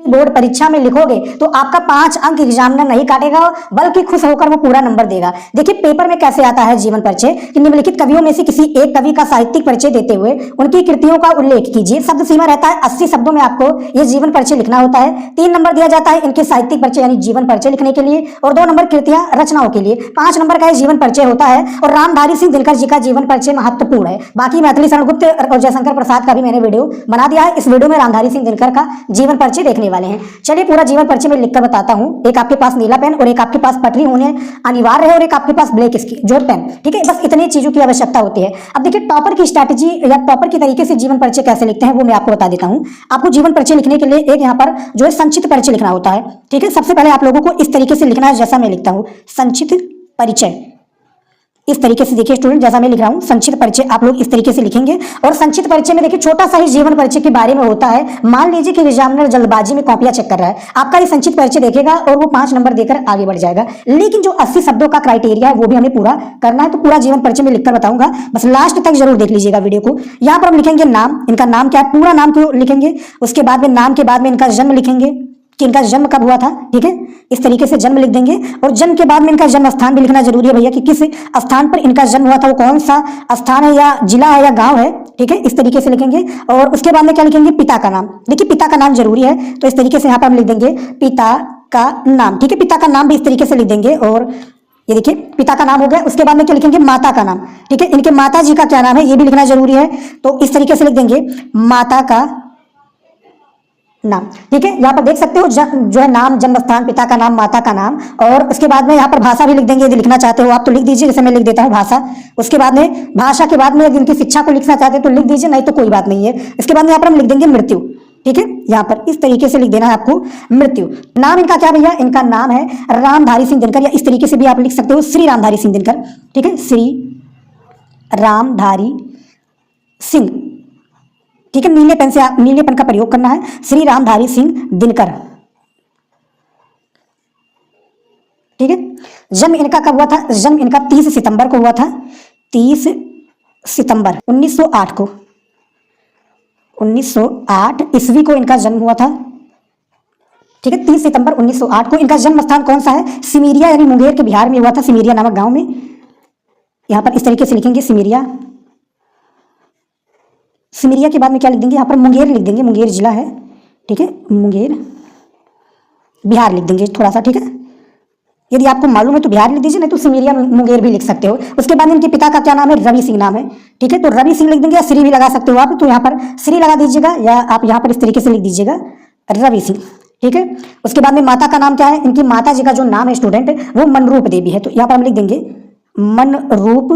Board परीक्षा में लिखोगे तो आपका 5 अंक एग्जामिनर नहीं काटेगा, बल्कि खुश होकर वो पूरा नंबर देगा। देखिए पेपर में कैसे आता है जीवन परिचय कि निम्नलिखित कवियों में से किसी एक कवि का साहित्यिक परिचय देते हुए उनकी कृतियों का उल्लेख कीजिए। शब्द सीमा रहता है 80 शब्दों में आपको ये जीवन परिचय लिखना होता है। 3 नंबर दिया जाता है इनके साहित्यिक परिचय यानी जीवन परिचय लिखने के लिए, और 2 नंबर कृतियां रचनाओं के लिए। 5 नंबर का जीवन परिचय होता है। और रामधारी सिंह दिनकर जी का जीवन परिचय महत्वपूर्ण है। बाकी मैथिली शरण गुप्त और जयशंकर प्रसाद का भी मैंने वीडियो बना दिया है। इस वीडियो में रामधारी सिंह दिनकर का जीवन परिचय देखने वाले हैं। चलिए पूरा जीवन परिचय में लिखकर बताता हूं। एक आपके पास नीला पेन और एक आपके पास पटरी होने अनिवार्य है, और एक आपके पास ब्लैक जो पेन, ठीक है। बस इतनी चीजों की आवश्यकता होती है। अब देखिए टॉपर की स्ट्रैटेजी या टॉपर की तरीके से जीवन परिचय कैसे लिखते हैं वो मैं आपको बता देता हूं। आपको जीवन परिचय लिखने के लिए एक यहाँ पर जो है संक्षिप्त परिचय लिखना होता है, ठीक है। सबसे पहले आप लोगों को इस तरीके से लिखना है जैसा मैं लिखता हूं, संक्षिप्त परिचय। इस तरीके से देखिए स्टूडेंट, जैसा मैं लिख रहा हूं संक्षिप्त परिचय आप लोग इस तरीके से लिखेंगे। और संक्षिप्त परिचय में देखिए छोटा सा ही जीवन परिचय के बारे में होता है। मान लीजिए कि एग्जामिनर जल्दबाजी में कॉपियां चेक कर रहा है, आपका ये संक्षिप्त परिचय देखेगा और वो 5 नंबर देकर आगे बढ़ जाएगा। लेकिन जो 80 शब्दों का क्राइटेरिया है वो भी हमें पूरा करना है। तो पूरा जीवन परिचय में लिखकर बताऊंगा, बस लास्ट तक जरूर देख लीजिएगा वीडियो को। यहाँ पर हम लिखेंगे नाम, इनका नाम क्या है, पूरा नाम को लिखेंगे। उसके बाद में नाम के बाद में इनका जन्म लिखेंगे कि इनका जन्म कब हुआ था, ठीक है। इस तरीके से जन्म लिख देंगे। और जन्म के बाद में इनका जन्म स्थान भी लिखना जरूरी है भैया कि किस स्थान पर इनका जन्म हुआ था, वो कौन सा स्थान है या जिला है या गांव है, ठीक है। इस तरीके से लिखेंगे। और उसके बाद में क्या लिखेंगे, पिता का नाम। देखिए पिता का नाम जरूरी है, तो इस तरीके से यहाँ पर हम लिख देंगे पिता का नाम, ठीक है। पिता का नाम भी इस तरीके से लिख देंगे। और ये देखिए पिता का नाम हो गया। उसके बाद में क्या लिखेंगे, माता का नाम, ठीक है। इनके माता जी का क्या नाम है ये भी लिखना जरूरी है, तो इस तरीके से लिख देंगे माता का नाम, ठीक है। यहाँ पर देख सकते हो जो है नाम, जन्म स्थान, पिता का नाम, माता का नाम। और उसके बाद में यहाँ पर भाषा भी लिख देंगे, यदि लिखना चाहते हो आप तो लिख दीजिए, जैसे मैं लिख देता हूँ भाषा। उसके बाद में भाषा के बाद में यदि इनकी शिक्षा को लिखना चाहते हैं तो लिख दीजिए, नहीं तो कोई बात नहीं है। इसके बाद में यहाँ पर हम लिख देंगे मृत्यु, ठीक है। यहाँ पर इस तरीके से लिख देना है आपको मृत्यु। नाम इनका क्या भैया, इनका नाम है रामधारी सिंह दिनकर, या इस तरीके से भी आप लिख सकते हो श्री रामधारी सिंह दिनकर, ठीक है। श्री रामधारी सिंह, ठीक है। नीले पेन से नीले पेन का प्रयोग करना है, श्री रामधारी सिंह दिनकर, ठीक है। जन्म इनका कब हुआ था, जन्म इनका 30 सितंबर को हुआ था, 30 सितंबर 1908 को, 1908 ईस्वी को इनका जन्म हुआ था, ठीक है। 30 सितंबर 1908 को। इनका जन्म स्थान कौन सा है, सिमिरिया यानी मुंगेर के बिहार में हुआ था, सिमिरिया नामक गांव में। यहां पर इस तरीके से लिखेंगे सिमिरिया। सिमरिया के बाद में क्या लिख देंगे, यहाँ पर मुंगेर लिख देंगे, मुंगेर जिला है, ठीक है। मुंगेर बिहार लिख देंगे थोड़ा सा, ठीक है। यदि आपको मालूम है तो बिहार लिख दीजिए, नहीं तो सिमरिया मुंगेर भी लिख सकते हो। उसके बाद इनके पिता का क्या नाम है, रवि सिंह नाम है, ठीक है। तो रवि सिंह लिख देंगे, या श्री भी लगा सकते हो आप, तो यहाँ पर श्री लगा दीजिएगा, या आप यहाँ पर इस तरीके से लिख दीजिएगा रवि सिंह, ठीक है। उसके बाद में माता का नाम क्या है, इनकी माता जी का जो नाम है स्टूडेंट वो मनरूप देवी है, तो यहाँ पर हम लिख देंगे मनरूप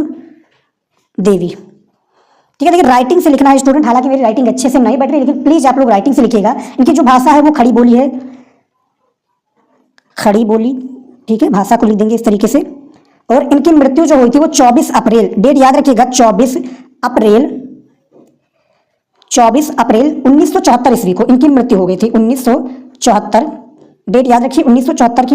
देवी, ठीक है। देखिए राइटिंग से लिखना है स्टूडेंट, हालांकि मेरी राइटिंग अच्छे से नहीं बैठ रही, लेकिन प्लीज आप लोग राइटिंग से लिखिएगा। इनकी जो भाषा है वो खड़ी बोली है, खड़ी बोली, ठीक है। भाषा को लिख देंगे इस तरीके से। और इनकी मृत्यु जो हुई थी वो 24 अप्रैल, डेट याद रखिएगा, 24 अप्रैल 1974 ईस्वी को इनकी मृत्यु हो गई थी, 1974, डेट याद रखिए 1974 की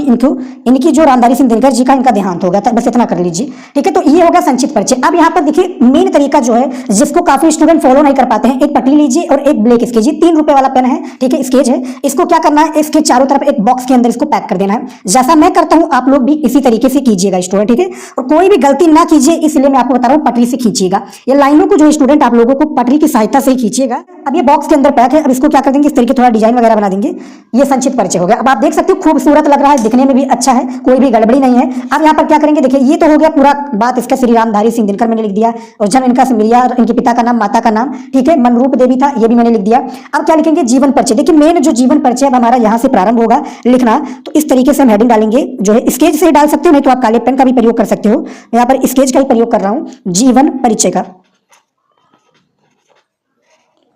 इनकी जो रामधारी सिंह दिनकर जी का इनका देहांत हो गया था, बस इतना कर लीजिए, ठीक है। तो ये होगा संक्षिप्त परिचय। अब यहाँ पर देखिए मेन तरीका जो है जिसको काफी स्टूडेंट फॉलो नहीं कर पाते हैं, एक पटरी लीजिए और एक ब्लैक स्केच, 3 रुपए वाला पेन है, ठीक है, स्केच है। इसको क्या करना है, इसके चारों तरफ एक बॉक्स के अंदर इसको पैक कर देना है, जैसा मैं करता हूँ आप लोग भी इसी तरीके से कीजिएगा स्टूडेंट, ठीक है। और कोई भी गलती ना कीजिए, इसलिए मैं आपको बता रहा हूँ पटरी से खींचिएगा। ये लाइनों को जो स्टूडेंट आप लोगों को पटरी की सहायता से ही खींचिएगा। अब ये बॉक्स के अंदर पैक है, अब इसको क्या कर देंगे, इस तरीके थोड़ा डिजाइन वगैरह बना देंगे। ये संक्षिप्त परिचय हो गया। अब आप देख सकते हो खूबसूरत लग रहा है, दिखने में भी अच्छा है, कोई भी गड़बड़ी नहीं है। अब यहाँ पर क्या करेंगे, देखिए ये तो हो गया पूरा बात इसका, श्री रामधारी सिंह दिनकर मैंने लिख दिया, और जन्म इनका सिमरिया, इनके पिता का नाम, माता का नाम, ठीक है। मनरूप देवी था, ये भी मैंने लिख दिया। अब क्या लिखेंगे, जीवन परिचय। देखिए मेन जो जीवन परिचय अब हमारा यहाँ से प्रारंभ होगा लिखना, तो इस तरीके से हम हेडिंग डालेंगे, जो है स्केच से डाल सकते हो, नहीं तो आप काले पेन का भी प्रयोग कर सकते हो। यहाँ पर स्केच का ही प्रयोग कर रहा हूँ, जीवन परिचय का,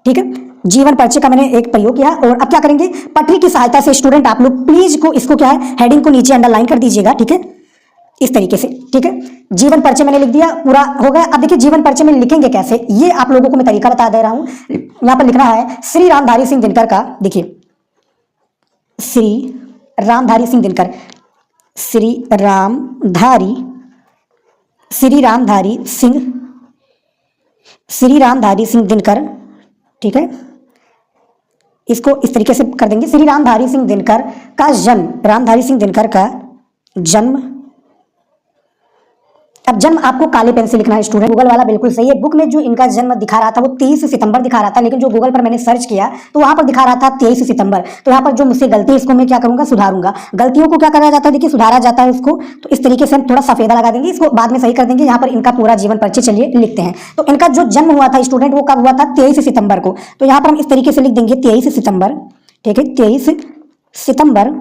ठीक है। जीवन परिचय का मैंने एक प्रयोग किया। और अब क्या करेंगे, पटरी की सहायता से स्टूडेंट आप लोग प्लीज को इसको क्या है, हेडिंग को नीचे अंडरलाइन कर दीजिएगा, ठीक है, इस तरीके से, ठीक है। जीवन परिचय मैंने लिख दिया, पूरा हो गया। अब देखिए जीवन परिचय में लिखेंगे कैसे, ये आप लोगों को मैं तरीका बता दे रहा हूं। यहां पर लिखना है श्री रामधारी सिंह दिनकर का, देखिए श्री रामधारी सिंह दिनकर, श्री रामधारी सिंह दिनकर, ठीक है। इसको इस तरीके से कर देंगे, श्री रामधारी सिंह दिनकर का जन्म, रामधारी सिंह दिनकर का जन्म। अब जन्म आपको काले पेन से लिखना है स्टूडेंट, गूगल वाला बिल्कुल सही है। बुक में जो इनका जन्म दिखा रहा था वो 23 सितंबर दिखा रहा था, लेकिन जो गूगल पर मैंने सर्च किया तो वहां पर दिखा रहा था 23 सितंबर। तो यहाँ पर जो मुझसे गलती है इसको मैं क्या करूंगा, सुधारूंगा। गलतियों को क्या करा जाता है, देखिए सुधारा जाता है उसको। तो इस तरीके से हम थोड़ा सफेदा लगा देंगे, इसको बाद में सही कर देंगे। यहाँ पर इनका पूरा जीवन परिचय चलिए लिखते हैं। तो इनका जो जन्म हुआ था स्टूडेंट वो कब हुआ था, 23 सितंबर को। तो यहाँ पर हम इस तरीके से लिख देंगे 23 सितंबर, ठीक है, 23 सितंबर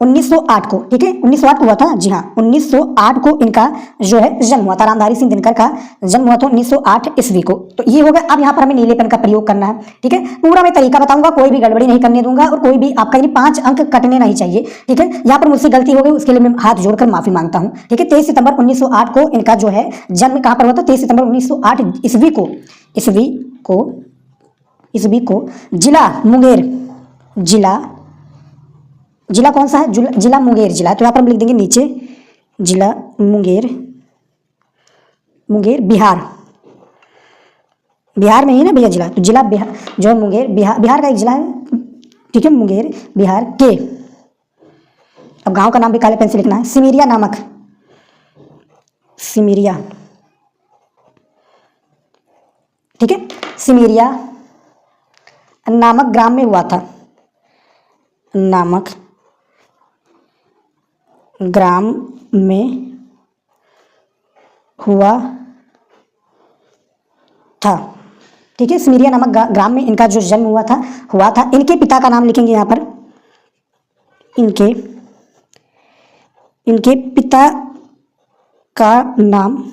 1908 को, ठीक है, 1908 हुआ था, जी हाँ 1908 को इनका जो है जन्म हुआ था। रामधारी सिंह दिनकर का जन्म हुआ था 1908 ईस्वी को। तो ये हो गया। अब यहाँ पर हमें नीले पेन का प्रयोग करना है, ठीक है। पूरा मैं तरीका बताऊंगा, कोई भी गड़बड़ी नहीं करने दूंगा और कोई भी आपका 5 अंक कटने नहीं चाहिए, ठीक है। यहाँ पर मुझसे गलती हो गई, उसके लिए मैं हाथ जोड़कर माफी मांगता हूँ, ठीक है। 23 सितंबर 1908 को इनका जो है जन्म कहाँ पर हुआ था, 23 सितंबर 1908 ईस्वी को, ईस्वी को जिला मुंगेर, जिला कौन सा है, जिला मुंगेर जिला। तो यहाँ पर हम लिख देंगे नीचे जिला मुंगेर, बिहार, बिहार में ही ना भैया जिला, तो जिला बिहार जो है मुंगेर, बिहार का एक जिला है, ठीक है, मुंगेर बिहार के। अब गांव का नाम भी काले पेन से लिखना है, सिमिरिया नामक, सिमिरिया, ठीक है, सिमिरिया नामक ग्राम में हुआ था, नामक ग्राम में हुआ था, ठीक है। सिमिरिया नामक ग्राम में इनका जो जन्म हुआ था। इनके पिता का नाम लिखेंगे यहाँ पर, इनके पिता का नाम,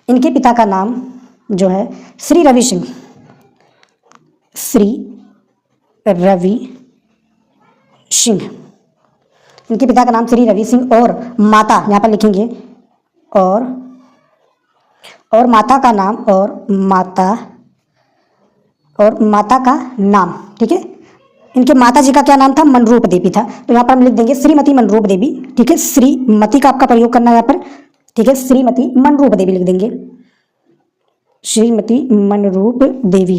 इनके पिता का नाम जो है श्री रवि सिंह, श्री रवि सिंह, इनके पिता का नाम श्री रवि सिंह। और माता यहाँ पर लिखेंगे, और माता का नाम, और माता का नाम, ठीक है। इनके माता जी का क्या नाम था, मनरूप देवी था। तो यहाँ पर हम लिख देंगे श्रीमती मनरूप देवी, ठीक है। श्रीमती का आपका प्रयोग करना है यहाँ पर, ठीक है, श्रीमती मनरूप देवी लिख देंगे, श्रीमती मनरूप देवी,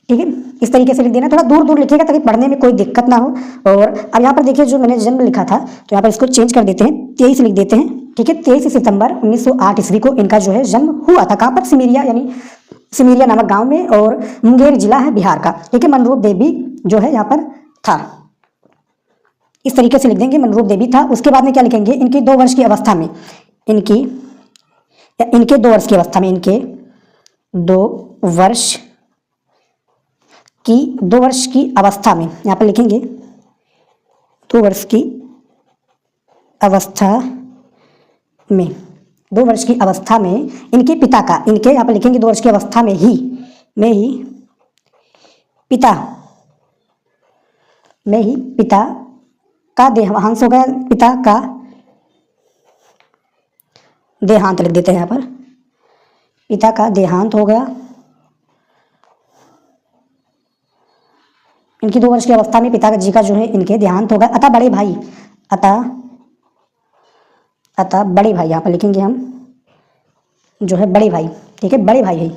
ठीक है। इस तरीके से लिख देना, थोड़ा दूर दूर लिखिएगा ताकि पढ़ने में कोई दिक्कत ना हो। और अब यहाँ पर देखिए जो मैंने जन्म लिखा था तो यहाँ पर इसको चेंज कर देते हैं, 23 लिख देते हैं, ठीक है। 23 सितंबर 1908 ईस्वी को इनका जो है जन्म हुआ था। कहाँ पर, सिमिरिया, यानी सिमिरिया नामक गांव में, और मुंगेर जिला है बिहार का, ठीक है। मनरूप देवी जो है यहाँ पर था, इस तरीके से लिख देंगे, मनरूप देवी था। उसके बाद में क्या लिखेंगे, इनकी 2 वर्ष की अवस्था में, इनके 2 वर्ष की अवस्था में, इनके 2 वर्ष की अवस्था में, यहाँ पर लिखेंगे 2 वर्ष की अवस्था में, 2 वर्ष की अवस्था में इनके पिता का, इनके यहाँ पर लिखेंगे 2 वर्ष की अवस्था में ही पिता का देहांत हो गया, पिता का देहांत लिख देते हैं यहाँ पर, पिता का देहांत हो गया। इनकी 2 वर्ष की अवस्था में पिताजी का जो है इनके देहांत होगा। अतः बड़े भाई, अतः बड़े भाई यहाँ पर लिखेंगे हम जो है बड़े भाई, ठीक है, बड़े भाई है,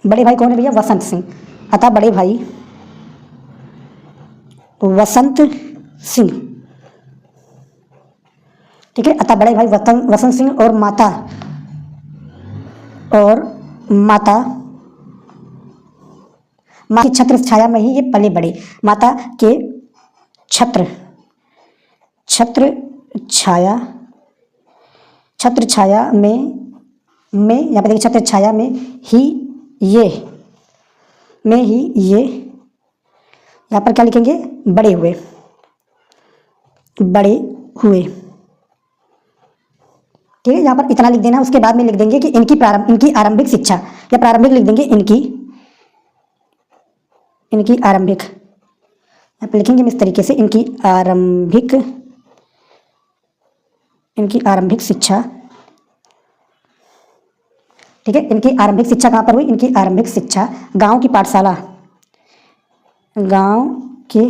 बड़े भाई कौन है भैया, वसंत सिंह। अतः बड़े भाई वसंत सिंह, ठीक है। अतः बड़े भाई वसंत सिंह और माता की छत्र छाया में ही ये पले बड़े। माता के छत्र छाया में यहाँ पे देखिए, छत्र छाया में ही ये यहाँ पर क्या लिखेंगे, बड़े हुए, ठीक है। यहाँ पर इतना लिख देना। उसके बाद में लिख देंगे कि इनकी आरंभिक शिक्षा, या प्रारंभिक लिख देंगे, इनकी आरंभिक, यहाँ पर लिखेंगे इस तरीके से, इनकी आरंभिक शिक्षा, ठीक है। इनकी आरंभिक शिक्षा कहाँ पर हुई, इनकी आरंभिक शिक्षा गांव की पाठशाला, गांव की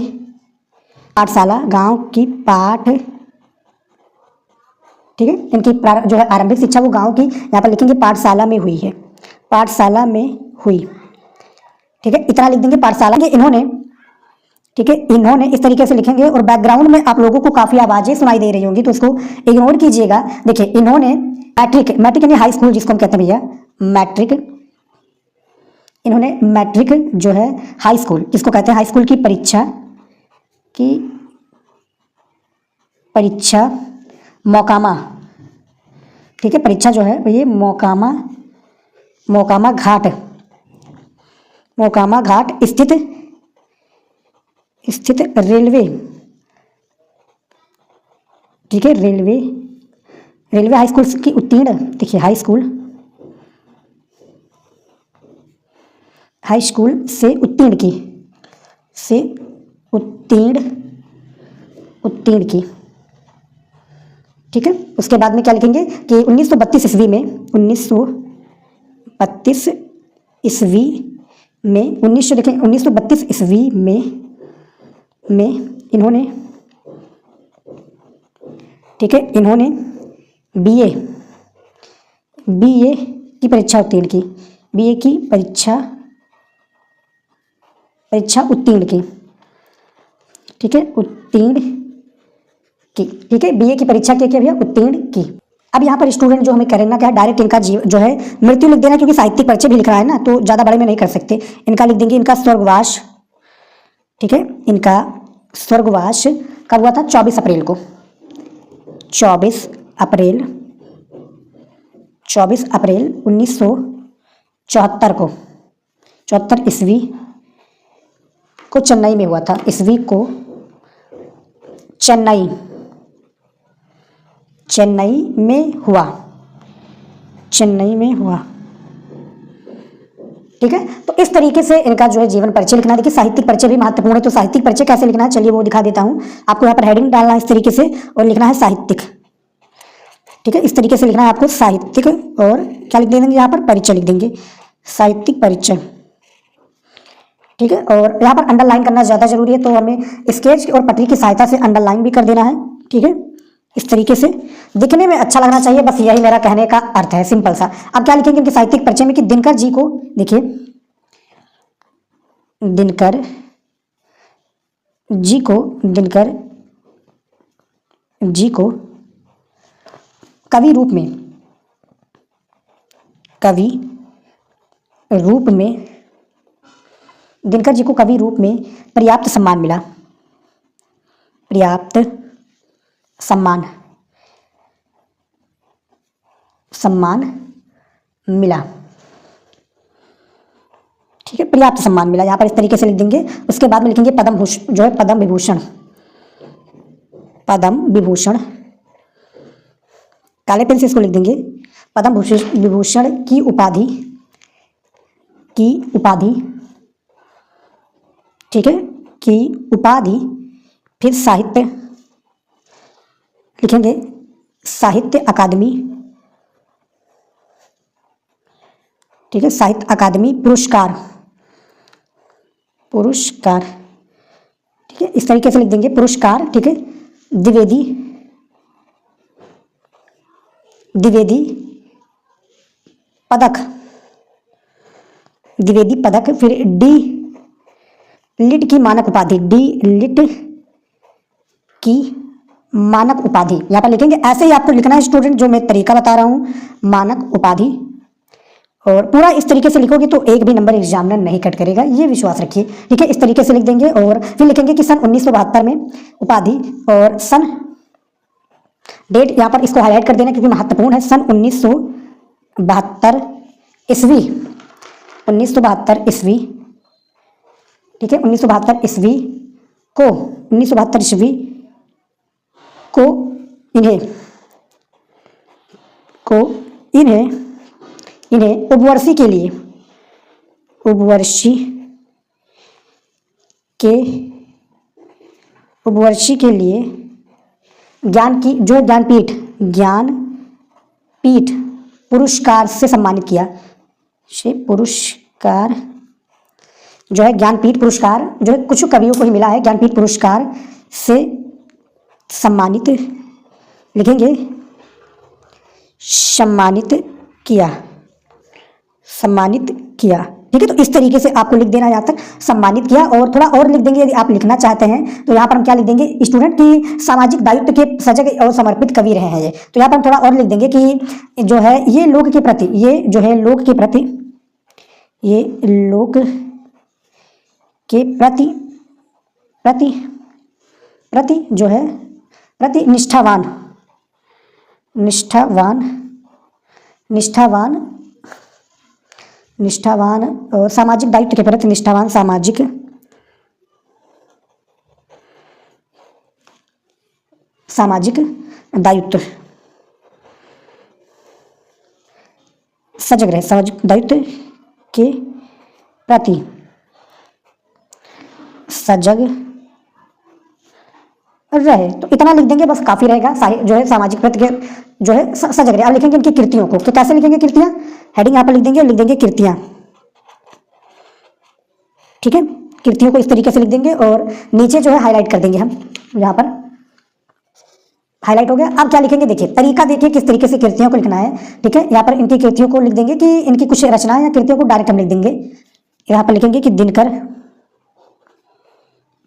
ठीक है। इनकी जो है आरंभिक शिक्षा वो गांव की, यहाँ पर लिखेंगे पाठशाला में हुई है, पाठशाला में हुई। ठीक है, इतना लिख देंगे पाठशाला के इन्होंने। ठीक है, इन्होंने इस तरीके से लिखेंगे। और बैकग्राउंड में आप लोगों को काफी आवाजें सुनाई दे रही होंगी तो उसको इग्नोर कीजिएगा। देखिए, इन्होंने मैट्रिक, मैट्रिक यानी हाई स्कूल जिसको हम कहते हैं भैया, मैट्रिक, इन्होंने मैट्रिक जो है हाई स्कूल जिसको कहते हैं हाई स्कूल की परीक्षा मोकामा, ठीक है, परीक्षा जो है ये मोकामा घाट स्थित रेलवे, ठीक है, रेलवे हाई स्कूल की उत्तीर्ण, देखिए हाई स्कूल से उत्तीर्ण की, ठीक है। उसके बाद में क्या लिखेंगे कि 1932 ईस्वी में 1932 ईस्वी में इन्होंने, ठीक है, इन्होंने बीए की परीक्षा उत्तीर्ण की, बीए की परीक्षा उत्तीर्ण की, ठीक है, उत्तीर्ण की, ठीक है, बीए की परीक्षा क्या भैया, उत्तीर्ण की। अब यहाँ पर स्टूडेंट जो हमें करना क्या है, डायरेक्ट इनका जो है मृत्यु लिख देना, क्योंकि साहित्यिक परिचय भी लिख रहा है ना तो ज़्यादा बड़े में नहीं कर सकते। इनका लिख देंगे इनका स्वर्गवास, ठीक है, इनका स्वर्गवास कब हुआ था, 24 अप्रैल को, 24 अप्रैल 1974 को, 74 ईस्वी को चेन्नई में हुआ था, ईस्वी को चेन्नई में हुआ, ठीक है। तो इस तरीके से इनका जो है जीवन परिचय लिखना है। देखिए, साहित्यिक परिचय भी महत्वपूर्ण है, तो साहित्यिक परिचय कैसे लिखना है चलिए वो दिखा देता हूं आपको। यहाँ पर हेडिंग डालना है इस तरीके से और लिखना है साहित्यिक, ठीक है, इस तरीके से लिखना है आपको साहित्यिक। और क्या लिख देंगे यहाँ पर, परिचय लिख देंगे, साहित्यिक परिचय, ठीक है। और यहाँ पर अंडरलाइन करना ज़्यादा जरूरी है, तो हमें स्केच और पटरी की सहायता से अंडरलाइन भी कर देना है, ठीक है। इस तरीके से दिखने में अच्छा लगना चाहिए, बस यही मेरा कहने का अर्थ है, सिंपल सा। अब क्या लिखेंगे इनके साहित्यिक परिचय में कि दिनकर जी को, देखिए दिनकर जी को कवि रूप में पर्याप्त सम्मान मिला, ठीक है, पर्याप्त सम्मान मिला, यहाँ पर इस तरीके से लिख देंगे। उसके बाद में लिखेंगे पद्म विभूषण, काले पेन से इसको लिख देंगे, पद्म विभूषण की उपाधि, ठीक है, की उपाधि। फिर साहित्य लिखेंगे, साहित्य अकादमी, ठीक है, साहित्य अकादमी पुरस्कार, ठीक है, इस तरीके से लिख देंगे पुरस्कार, ठीक है। द्विवेदी पदक, फिर डी लिट की मानक उपाधि, यहाँ पर लिखेंगे। ऐसे ही आपको लिखना है स्टूडेंट, जो मैं तरीका बता रहा हूँ, मानक उपाधि। और पूरा इस तरीके से लिखोगे तो एक भी नंबर एग्जामिनर नहीं कट करेगा, ये विश्वास रखिए, ठीक है। इस तरीके से लिख देंगे और फिर लिखेंगे कि सन 1972 में उपाधि, और सन डेट यहाँ पर इसको हाईलाइट कर देना क्योंकि महत्वपूर्ण है। सन 1972 ईस्वी, ठीक है, 1972 ईस्वी को इन्हें उपवर्षी के लिए ज्ञानपीठ पुरस्कार से सम्मानित किया। पुरस्कार जो है ज्ञानपीठ पुरस्कार जो है कुछ कवियों को ही मिला है, ज्ञानपीठ पुरस्कार से सम्मानित लिखेंगे सम्मानित किया, सम्मानित किया। ठीक है, तो इस तरीके से आपको लिख देना यहाँ तक सम्मानित किया। और थोड़ा और लिख देंगे यदि आप लिखना चाहते हैं तो यहाँ पर हम क्या लिख देंगे, स्टूडेंट की सामाजिक दायित्व के सजग और समर्पित कवि रहे हैं ये। तो यहाँ पर हम थोड़ा और लिख देंगे कि जो है ये लोक के प्रति, ये जो है लोक के प्रति, ये लोक के प्रति प्रति प्रति जो है प्रति निष्ठावान, निष्ठावान, निष्ठावान, निष्ठावान और सामाजिक दायित्व के प्रति निष्ठावान, सामाजिक सामाजिक दायित्व सजग रहे, सामाजिक दायित्व के प्रति सजग रहे। तो इतना लिख देंगे बस काफी रहेगा। जो है सामाजिक प्रति के जो है सजग रहे। अब लिखेंगे इनकी कृतियों को, तो कैसे लिखेंगे कृतियां, हेडिंग यहाँ पर लिख देंगे, लिख देंगे कृतियां। ठीक है, कृतियों को इस तरीके से लिख देंगे और नीचे जो है हाईलाइट कर देंगे हम, यहाँ पर हाईलाइट हो गया। अब क्या लिखेंगे, देखिए तरीका देखिए किस तरीके से कृतियों को लिखना है। ठीक है, यहाँ पर इनकी कृतियों को लिख देंगे कि इनकी कुछ रचनाएं या कृतियों को डायरेक्ट हम लिख देंगे। यहाँ पर लिखेंगे कि दिनकर,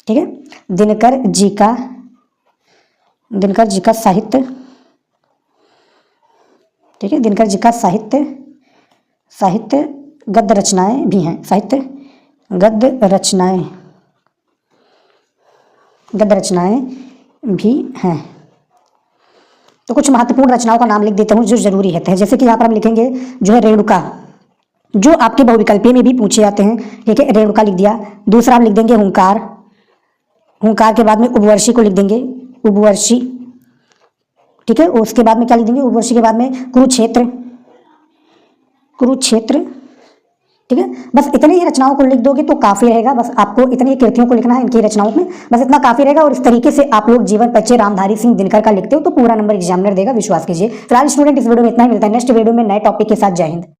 ठीक है, दिनकर जी का, दिनकर जी का साहित्य, ठीक है, दिनकर जी का साहित्य, साहित्य गद्य रचनाएं भी हैं, साहित्य गद्य रचनाएं, गद्य रचनाएं भी हैं। तो कुछ महत्वपूर्ण रचनाओं का नाम लिख देता हूं जो जरूरी रहते हैं। जैसे कि यहाँ पर हम लिखेंगे जो है रेणुका, जो आपके बहुविकल्पीय में भी पूछे जाते हैं। ठीक है, रेणुका लिख दिया। दूसरा हम लिख देंगे हुंकार, हुंकार के बाद में उपवर्षी को लिख देंगे, उपवर्षी। ठीक है, उसके बाद में क्या लिख देंगे, उपवर्षी के बाद में कुरुक्षेत्र, कुरुक्षेत्र। ठीक है, बस इतनी ही रचनाओं को लिख दोगे तो काफी रहेगा। बस आपको इतनी ही कृतियों को लिखना है इनकी रचनाओं में, बस इतना काफी रहेगा। और इस तरीके से आप लोग जीवन परिचय रामधारी सिंह दिनकर का लिखते हो तो पूरा नंबर एग्जामिनर देगा, विश्वास कीजिए। फिलहाल स्टूडेंट इस वीडियो में इतना ही, मिलता है नेक्स्ट वीडियो में नए टॉपिक के साथ। जय हिंद।